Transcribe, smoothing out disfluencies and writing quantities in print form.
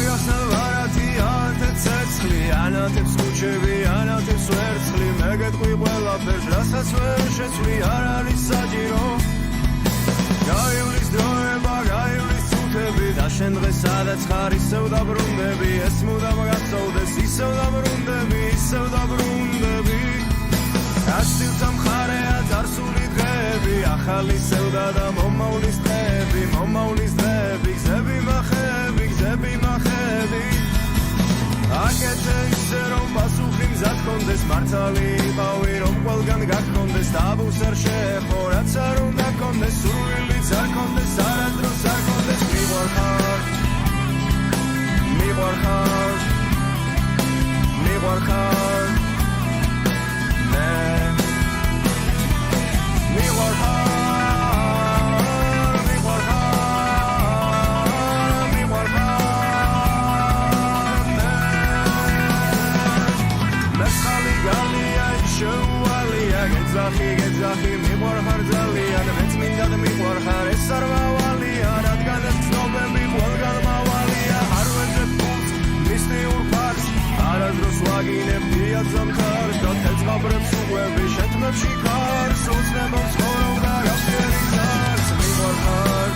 გახსნილ ვარათი ანთებს ცეცხლი ანათებს ხუჩები ანათებს ვერცხლი მე გეტყვი ყველაფერს რასაც ვერ შეცვლი არ არის საჭირო გაივლის დროება გაივლის წუთები და შენ დღეს სადაც ხარ ისევ დაბრუნდები ეს მუდამ გაწოვდეს ისევ დაბრუნდები ასილთა მხარეა წარსული დღეები ახალი სევდა და მომავლის დღეები გზები მახები აკეთე ისე რომ პასუხი მზად კონდეს მართალი იყავი რომ ყველგან გაქონდეს დაბუს არ შეეხო რაც არ უნდა კონდეს სურვილიც არ კონდეს არადროს არ კონდეს მიყვარხარ გეძახი მიყვარხარ ძალიან მეც მინდა მიყვარხარ ეს არ მავალია რადგან ეს ცნობები ყველგან მავალია არ ვეძებ ფულს მისტიურ ფარს არასდროს ვაგინებ დიად ზამთარს და თეცხაბრებს უყვები შეთმებში ქარს უცნებობ ცხოვრობ და გაფიერი ზარს მიყვარხარ